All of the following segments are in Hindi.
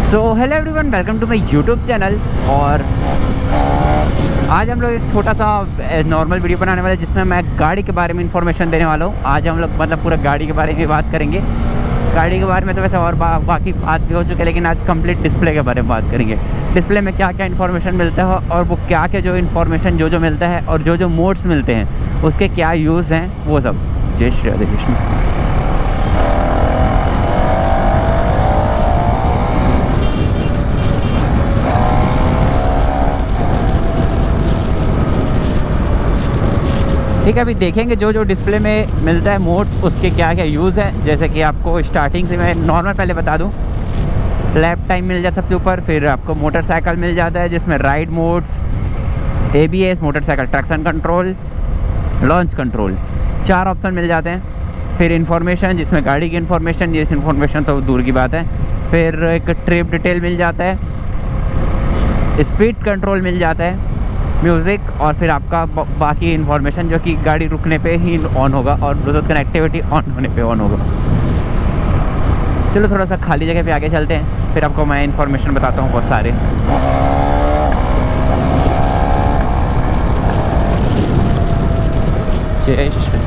So hello everyone, welcome to my YouTube channel. और आज हम लोग एक छोटा सा नॉर्मल वीडियो बनाने वाले हैं जिसमें मैं गाड़ी के बारे में इंफॉर्मेशन देने वाला हूँ। आज हम लोग मतलब पूरा गाड़ी के बारे में बात करेंगे। गाड़ी के बारे में तो वैसे और बाकी बात भी हो चुकी है, लेकिन आज कंप्लीट डिस्प्ले के बारे में बात करेंगे। डिस्प्ले में क्या क्या इन्फॉर्मेशन मिलता है और वो क्या क्या जो इन्फॉर्मेशन जो मिलता है और जो मोड्स मिलते हैं उसके क्या यूज़ हैं, वो सब। जय श्री राधे कृष्ण। ठीक है, अभी देखेंगे जो डिस्प्ले में मिलता है मोड्स, उसके क्या क्या यूज़ है। जैसे कि आपको स्टार्टिंग से मैं नॉर्मल पहले बता दूं, लैप टाइम मिल जाता है सबसे ऊपर। फिर आपको मोटरसाइकिल मिल जाता है जिसमें ride modes, ABS, motorcycle traction control, launch control, 4 option मिल जाते हैं। फिर इन्फॉर्मेशन जिसमें गाड़ी की इन्फॉर्मेशन, ये इन्फॉर्मेशन तो दूर की बात है। फिर एक ट्रिप डिटेल मिल जाता है, स्पीड कंट्रोल मिल जाता है, म्यूज़िक, और फिर आपका बाकी इन्फॉर्मेशन जो कि गाड़ी रुकने पे ही ऑन होगा और ब्लूटूथ कनेक्टिविटी ऑन होने पे ऑन होगा। चलो थोड़ा सा खाली जगह पे आगे चलते हैं, फिर आपको मैं इन्फॉर्मेशन बताता हूँ बहुत सारे। जय श्री।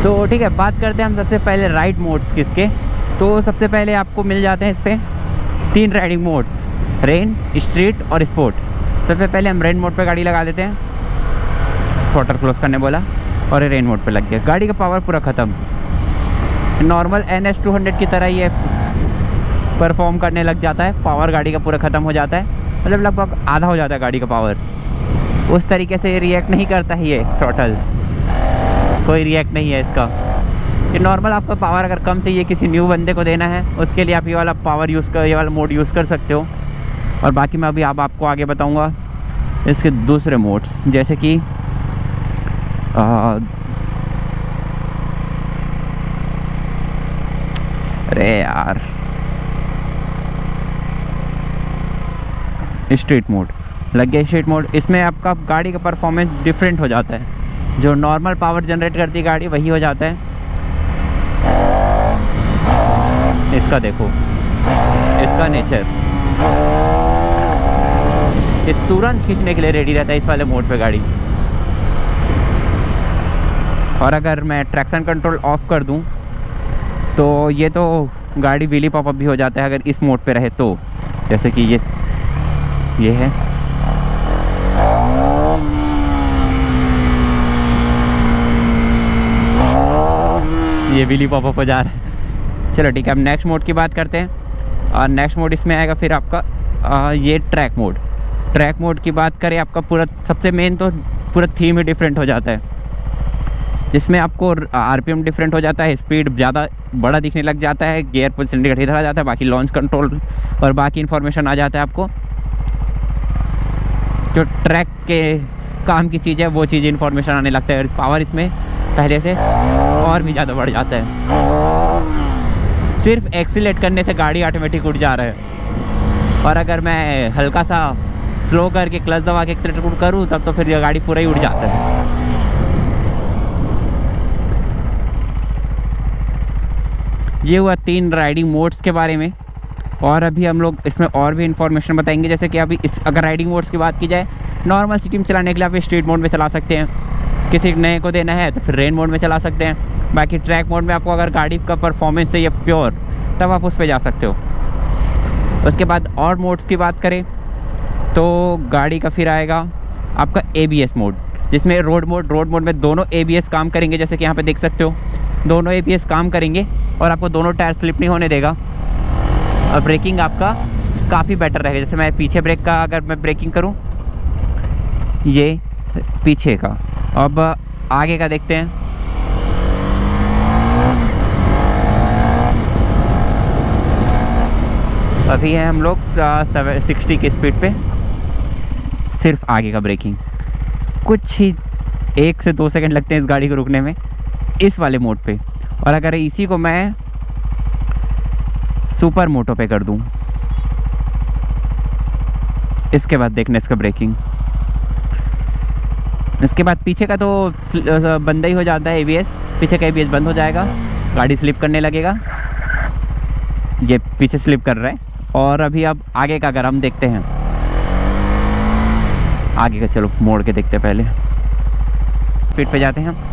तो ठीक है, बात करते हैं हम सबसे पहले राइड मोड्स किसके। तो सबसे पहले आपको मिल जाते हैं इस पर 3 राइडिंग मोड्स, रेन, स्ट्रीट और स्पोर्ट। सबसे पहले हम रेन मोड पे गाड़ी लगा देते हैं, थ्रॉटल क्लोज करने बोला और रेन मोड पे लग गया। गाड़ी का पावर पूरा ख़त्म, नॉर्मल NS 200 की तरह ये परफॉर्म करने लग जाता है। पावर गाड़ी का पूरा ख़त्म हो जाता है, मतलब लगभग आधा हो जाता है गाड़ी का पावर। उस तरीके से रिएक्ट नहीं करता है ये थ्रॉटल, कोई रिएक्ट नहीं है इसका। ये नॉर्मल आपका पावर अगर कम चाहिए, किसी न्यू बंदे को देना है, उसके लिए आप ये वाला पावर ये वाला मोड यूज़ कर सकते हो। और बाकी मैं अभी आपको आगे बताऊंगा इसके दूसरे मोड्स, जैसे कि अरे यार, स्ट्रीट मोड लग गया। स्ट्रीट मोड, इसमें आपका गाड़ी का परफॉर्मेंस डिफरेंट हो जाता है। जो नॉर्मल पावर जनरेट करती है गाड़ी वही हो जाता है। इसका देखो, इसका नेचर, ये तुरंत खींचने के लिए रेडी रहता है इस वाले मोड पे गाड़ी। और अगर मैं ट्रैक्शन कंट्रोल ऑफ कर दूं तो ये तो गाड़ी व्हीली पॉपअप भी हो जाता है अगर इस मोड पे रहे तो। जैसे कि ये है, ये व्हीली पॉपअप हो जा रहा है। चलो ठीक है, अब नेक्स्ट मोड की बात करते हैं। और नेक्स्ट मोड इसमें आएगा फिर आपका ये ट्रैक मोड। ट्रैक मोड की बात करें, आपका पूरा सबसे मेन तो पूरा थीम ही डिफरेंट हो जाता है, जिसमें आपको RPM डिफरेंट हो जाता है, स्पीड ज़्यादा बड़ा दिखने लग जाता है, गियर पोजीशन इंडिकेटर इधर आ जाता है, बाकी लॉन्च कंट्रोल और बाकी इन्फॉर्मेशन आ जाता है आपको। जो ट्रैक के काम की चीज़ है वो चीज़ इन्फॉर्मेशन आने लगता है। पावर इसमें पहले से और भी ज़्यादा बढ़ जाता है। सिर्फ एक्सीलेट करने से गाड़ी ऑटोमेटिक उड़ जा रहा है, और अगर मैं हल्का सा स्लो करके क्लच दबा के एक्सीलेटर करूँ तब तो फिर ये गाड़ी पूरा ही उड़ जाता है। ये हुआ 3 राइडिंग मोड्स के बारे में। और अभी हम लोग इसमें और भी इन्फॉर्मेशन बताएंगे। जैसे कि अभी अगर राइडिंग मोड्स की बात की जाए, नॉर्मल सिटी में चलाने के लिए आप स्ट्रीट मोड में चला सकते हैं, किसी नए को देना है तो फिर रेन मोड में चला सकते हैं। बाकी ट्रैक मोड में आपको अगर गाड़ी का परफॉर्मेंस चाहिए प्योर, तब आप उस पर जा सकते हो। उसके बाद और मोड्स की बात करें तो गाड़ी का फिर आएगा आपका ABS मोड, जिसमें रोड मोड में दोनों ABS काम करेंगे। जैसे कि यहाँ पे देख सकते हो, दोनों ABS काम करेंगे और आपको दोनों टायर स्लिप नहीं होने देगा। और ब्रेकिंग आपका काफ़ी बेटर रहेगा। जैसे मैं पीछे ब्रेक का अगर मैं ब्रेकिंग करूँ, ये पीछे का, अब आगे का देखते हैं। अभी है हम लोग 60 की स्पीड पे। सिर्फ आगे का ब्रेकिंग, कुछ ही 1 से 2 सेकंड लगते हैं इस गाड़ी को रुकने में इस वाले मोड पे। और अगर इसी को मैं सुपर मोटो पे कर दूं, इसके बाद देखना इसका ब्रेकिंग। इसके बाद पीछे का तो बंद ही हो जाता है एबीएस, पीछे का एबीएस बंद हो जाएगा, गाड़ी स्लिप करने लगेगा। ये पीछे स्लिप कर रहा है। और अभी अब आगे का अगर हम देखते हैं, आगे का चलो मोड़ के देखते हैं। पहले स्पीड पे जाते हैं हम।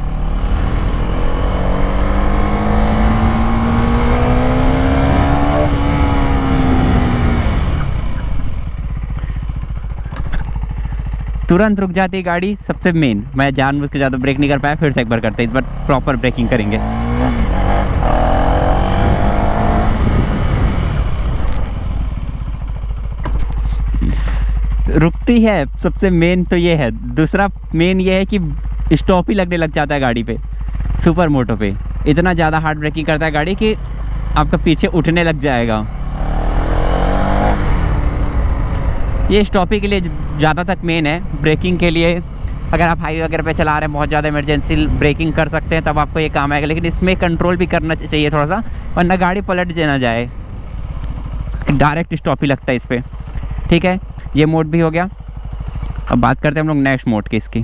तुरंत रुक जाती है गाड़ी, सबसे मेन। मैं जानबूझ के ज़्यादा ब्रेक नहीं कर पाया, फिर से एक बार करते हैं। इस बार प्रॉपर ब्रेकिंग करेंगे। रुकती है, सबसे मेन तो ये है। दूसरा मेन ये है कि स्टॉप ही लगने लग जाता है गाड़ी पे। सुपर मोटो पे इतना ज़्यादा हार्ड ब्रेकिंग करता है गाड़ी कि आपका पीछे उठने लग जाएगा। ये स्टॉपिंग के लिए ज़्यादा तक मेन है। ब्रेकिंग के लिए अगर आप हाईवे वगैरह पे चला रहे हैं, बहुत ज़्यादा इमरजेंसी ब्रेकिंग कर सकते हैं, तब आपको ये काम आएगा। लेकिन इसमें कंट्रोल भी करना चाहिए थोड़ा सा, वरना गाड़ी पलट ना जाए। डायरेक्ट स्टॉप ही लगता है इस पर। ठीक है, ये मोड भी हो गया। अब बात करते हैं हम लोग नेक्स्ट मोड की। इसकी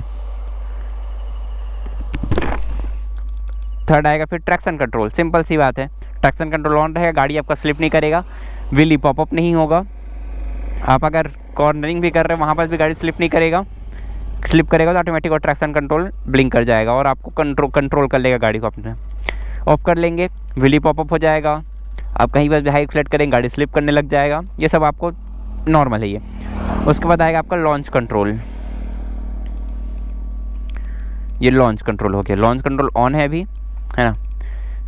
थर्ड आएगा फिर ट्रैक्शन कंट्रोल। सिंपल सी बात है, ट्रैक्शन कंट्रोल ऑन रहेगा, गाड़ी आपका स्लिप नहीं करेगा, व्हीली पॉपअप नहीं होगा। आप अगर कॉर्नरिंग भी कर रहे हैं वहाँ पर भी गाड़ी स्लिप नहीं करेगा। स्लिप करेगा तो ऑटोमेटिक और ट्रैक्शन कंट्रोल ब्लिंक कर जाएगा और आपको कंट्रोल कर लेगा गाड़ी को। अपने ऑफ कर लेंगे, व्हीली पॉपअप हो जाएगा। आप कहीं पर भी हाई एक्सीलरेट करेंगे, गाड़ी स्लिप करने लग जाएगा। ये सब आपको नॉर्मल है ये। उसके बाद आएगा आपका लॉन्च कंट्रोल। ये लॉन्च कंट्रोल हो गया। लॉन्च कंट्रोल ऑन है अभी, है ना।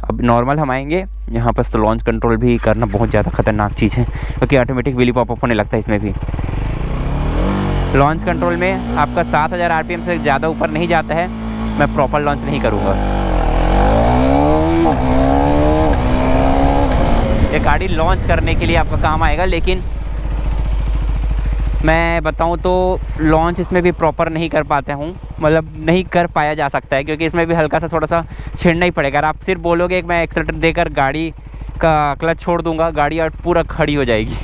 अब नॉर्मल हम आएंगे यहाँ पर, तो लॉन्च कंट्रोल भी करना बहुत ज़्यादा खतरनाक चीज़ है, क्योंकि ऑटोमेटिक व्हीली पॉपअप होने लगता है इसमें भी। लॉन्च कंट्रोल में आपका 7000 आरपीएम से ज़्यादा ऊपर नहीं जाता है। मैं प्रॉपर लॉन्च नहीं करूँगा। ये गाड़ी लॉन्च करने के लिए आपका काम आएगा, लेकिन मैं बताऊं तो लॉन्च इसमें भी प्रॉपर नहीं कर पाते हूं, मतलब नहीं कर पाया जा सकता है, क्योंकि इसमें भी हल्का सा थोड़ा सा छेड़ना ही पड़ेगा। अगर आप सिर्फ बोलोगे कि मैं एक्सीलरेटर देकर गाड़ी का क्लच छोड़ दूंगा, गाड़ी और पूरा खड़ी हो जाएगी।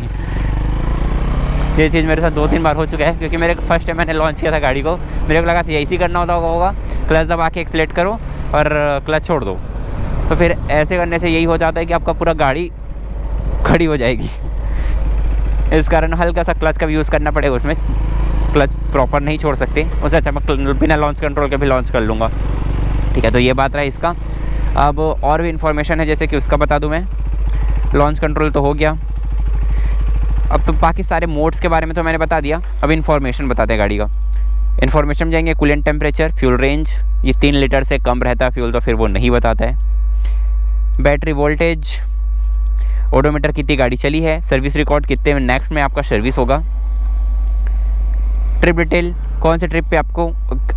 ये चीज़ मेरे साथ 2-3 बार हो चुका है, क्योंकि मेरे फर्स्ट टाइम मैंने लॉन्च किया था गाड़ी को, मेरे को लगा था ऐसे ही करना होगा, क्लच दबा के एक्सीलरेट करो और क्लच छोड़ दो। तो फिर ऐसे करने से यही हो जाता है कि आपका पूरा गाड़ी खड़ी हो जाएगी। इस कारण हल्का सा क्लच का भी यूज़ करना पड़ेगा। उसमें क्लच प्रॉपर नहीं छोड़ सकते, उससे अच्छा मैं बिना लॉन्च कंट्रोल के भी लॉन्च कर लूँगा। ठीक है, तो ये बात रहा इसका। अब और भी इन्फॉर्मेशन है, जैसे कि उसका बता दूँ मैं। लॉन्च कंट्रोल तो हो गया। अब तो बाकी सारे मोड्स के बारे में तो मैंने बता दिया। अब इन्फॉर्मेशन बताते हैं गाड़ी का। इन्फॉर्मेशन जाएंगे कूलेंट टेम्परेचर, फ्यूल रेंज, ये 3 लीटर से कम रहता है फ्यूल तो फिर वो नहीं बताता है। बैटरी वोल्टेज, ओडोमीटर कितनी गाड़ी चली है, सर्विस रिकॉर्ड कितने में नेक्स्ट में आपका सर्विस होगा। ट्रिप डिटेल, कौन से ट्रिप पे आपको,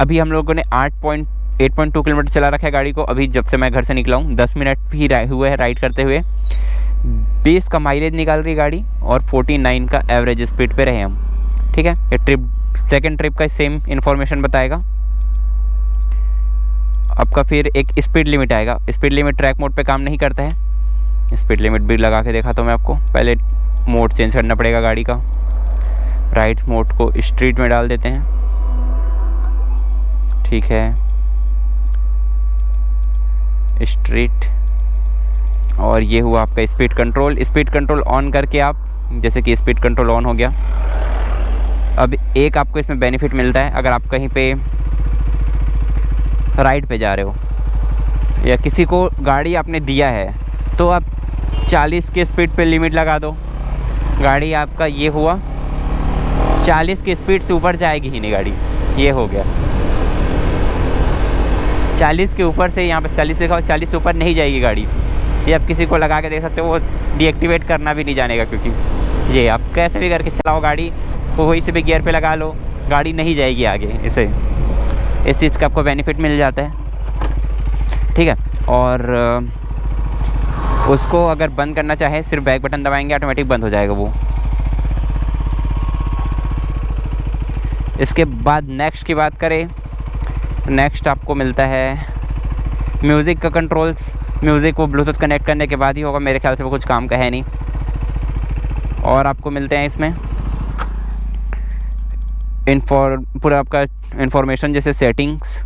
अभी हम लोगों ने 8.2 किलोमीटर चला रखा है गाड़ी को। अभी जब से मैं घर से निकला हूँ 10 मिनट ही हुए हैं राइड करते हुए। 20 का माइलेज निकाल रही गाड़ी और 49 का एवरेज स्पीड पे रहे हम। ठीक है, ये ट्रिप सेकेंड ट्रिप का सेम इन्फॉर्मेशन बताएगा आपका। फिर एक स्पीड लिमिट आएगा। स्पीड लिमिट ट्रैक मोड पे काम नहीं करता है। स्पीड लिमिट भी लगा के देखा तो मैं आपको। पहले मोड चेंज करना पड़ेगा गाड़ी का। राइट मोड को स्ट्रीट में डाल देते हैं। ठीक है, स्ट्रीट। और ये हुआ आपका speed control. Speed control on करके आप, जैसे कि स्पीड कंट्रोल ऑन हो गया। अब एक आपको इसमें बेनिफिट मिलता है, अगर आप कहीं पे राइड पे जा रहे हो या किसी को गाड़ी आपने दिया है, तो आप 40 के स्पीड पे लिमिट लगा दो। गाड़ी आपका ये हुआ 40 की स्पीड से ऊपर जाएगी ही नहीं गाड़ी। ये हो गया 40 के ऊपर से, यहाँ पे 40 लिखा हो, 40 से ऊपर नहीं जाएगी गाड़ी। ये आप किसी को लगा के देख सकते हो, वो डीएक्टिवेट करना भी नहीं जानेगा, क्योंकि ये आप कैसे भी करके चलाओ गाड़ी, वो वही से भी गियर पे लगा लो, गाड़ी नहीं जाएगी आगे। इसे इस चीज़ का आपको बेनिफिट मिल जाता है, ठीक है। और उसको अगर बंद करना चाहे सिर्फ बैक बटन दबाएंगे, ऑटोमेटिक बंद हो जाएगा वो। इसके बाद नेक्स्ट की बात करें, नेक्स्ट आपको मिलता है म्यूज़िक का कंट्रोल्स। म्यूज़िक वो ब्लूटूथ कनेक्ट करने के बाद ही होगा, मेरे ख्याल से वो कुछ काम का है नहीं। और आपको मिलते हैं इसमें पूरा आपका इंफॉर्मेशन, जैसे सेटिंग्स।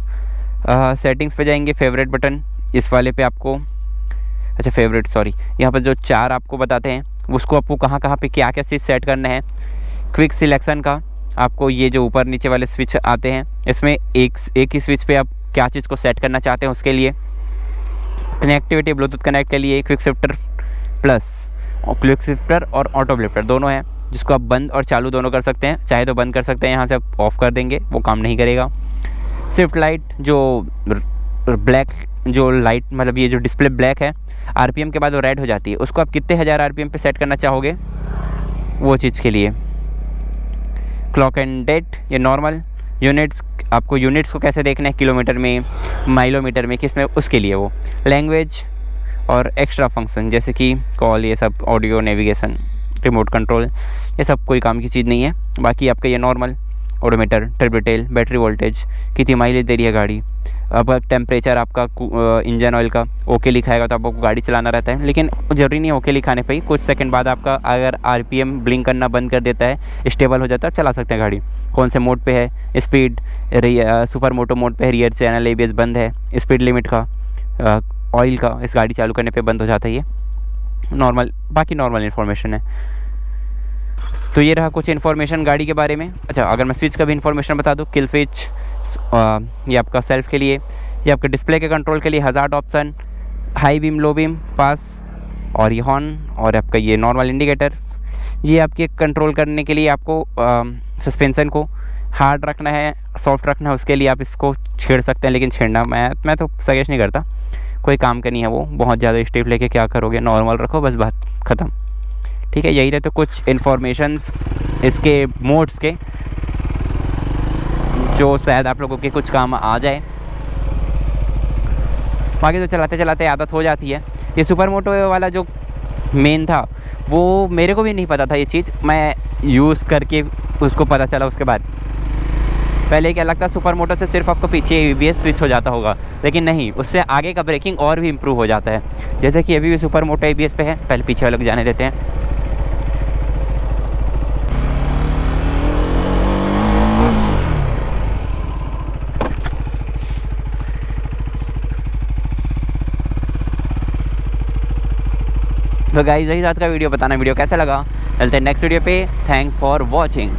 सेटिंग्स पे जाएंगे, फेवरेट बटन इस वाले पे आपको, अच्छा फेवरेट सॉरी, यहाँ पर जो 4 आपको बताते हैं उसको आपको कहाँ कहाँ पे क्या क्या चीज़ सेट करना है। क्विक सिलेक्शन का आपको ये जो ऊपर नीचे वाले स्विच आते हैं, इसमें एक ही स्विच पे आप क्या चीज़ को सेट करना चाहते हैं उसके लिए। कनेक्टिविटी ब्लूटूथ कनेक्ट के लिए क्विक शिफ्टर प्लस, और क्विक शिफ्टर और ऑटो लिफ्टर दोनों हैं, जिसको आप बंद और चालू दोनों कर सकते हैं। चाहे तो बंद कर सकते हैं, यहाँ से आप ऑफ़ कर देंगे वो काम नहीं करेगा। शिफ्ट लाइट जो ब्लैक जो लाइट मतलब ये जो डिस्प्ले ब्लैक है, आरपीएम के बाद वो रेड हो जाती है, उसको आप कितने हज़ार आरपीएम पे सेट करना चाहोगे वो चीज़ के लिए। क्लॉक एंड डेट ये नॉर्मल। यूनिट्स, आपको यूनिट्स को कैसे देखना है, किलोमीटर में, माइलोमीटर में, किस में, उसके लिए वो। लैंग्वेज और एक्स्ट्रा फंक्शन जैसे कि कॉल, ये सब, ऑडियो, नेविगेशन, रिमोट कंट्रोल, ये सब कोई काम की चीज़ नहीं है। बाकी आपका ये normal odometer, trip detail, battery voltage, कितनी माइलेज दे रही है गाड़ी, अब टेम्परेचर आपका इंजन ऑयल का ओके लिखाएगा तो आपको गाड़ी चलाना रहता है, लेकिन ज़रूरी नहीं है ओके लिखाने पे ही, कुछ सेकंड बाद आपका अगर आरपीएम ब्लिंक करना बंद कर देता है, स्टेबल हो जाता है, चला सकते हैं गाड़ी। कौन से मोड पे है, स्पीड, सुपर मोटो मोड पे है, रियर चैनल एबीएस बंद है, स्पीड लिमिट का, ऑयल का, इस गाड़ी चालू करने पे बंद हो जाता है ये नॉर्मल। बाकी नॉर्मल इन्फॉर्मेशन है। तो ये रहा कुछ इन्फॉर्मेशन गाड़ी के बारे में। अच्छा, अगर मैं स्विच का भी इन्फॉर्मेशन बता दूँ, किल स्विच ये आपका सेल्फ के लिए, ये आपके डिस्प्ले के कंट्रोल के लिए, hazard option, high beam, low beam, pass, और ये हॉर्न, और आपका ये नॉर्मल इंडिकेटर। ये आपके कंट्रोल करने के लिए आपको सस्पेंशन को हार्ड रखना है, सॉफ्ट रखना है, उसके लिए आप इसको छेड़ सकते हैं, लेकिन छेड़ना मैं तो सजेस्ट नहीं करता, कोई काम का नहीं है वो। बहुत ज़्यादा स्टेप लेके क्या करोगे, नॉर्मल रखो बस, बात ख़त्म, ठीक है। यही रहते कुछ इन्फॉर्मेशंस इसके मोड्स के, जो शायद आप लोगों के कुछ काम आ जाए। बाकी तो चलाते चलाते आदत हो जाती है। ये सुपर मोटो वाला जो मेन था वो मेरे को भी नहीं पता था, ये चीज़ मैं यूज़ करके उसको पता चला उसके बाद। पहले क्या लगता, सुपर मोटो से सिर्फ आपको पीछे एबीएस स्विच हो जाता होगा, लेकिन नहीं, उससे आगे का ब्रेकिंग और भी इम्प्रूव हो जाता है। जैसे कि अभी भी सुपर मोटो एबीएस पे है, पहले पीछे वाले को जाने देते हैं। तो गाइस यही आज का वीडियो, बताना वीडियो कैसा लगा। चलते हैं नेक्स्ट वीडियो पे। Thanks for watching.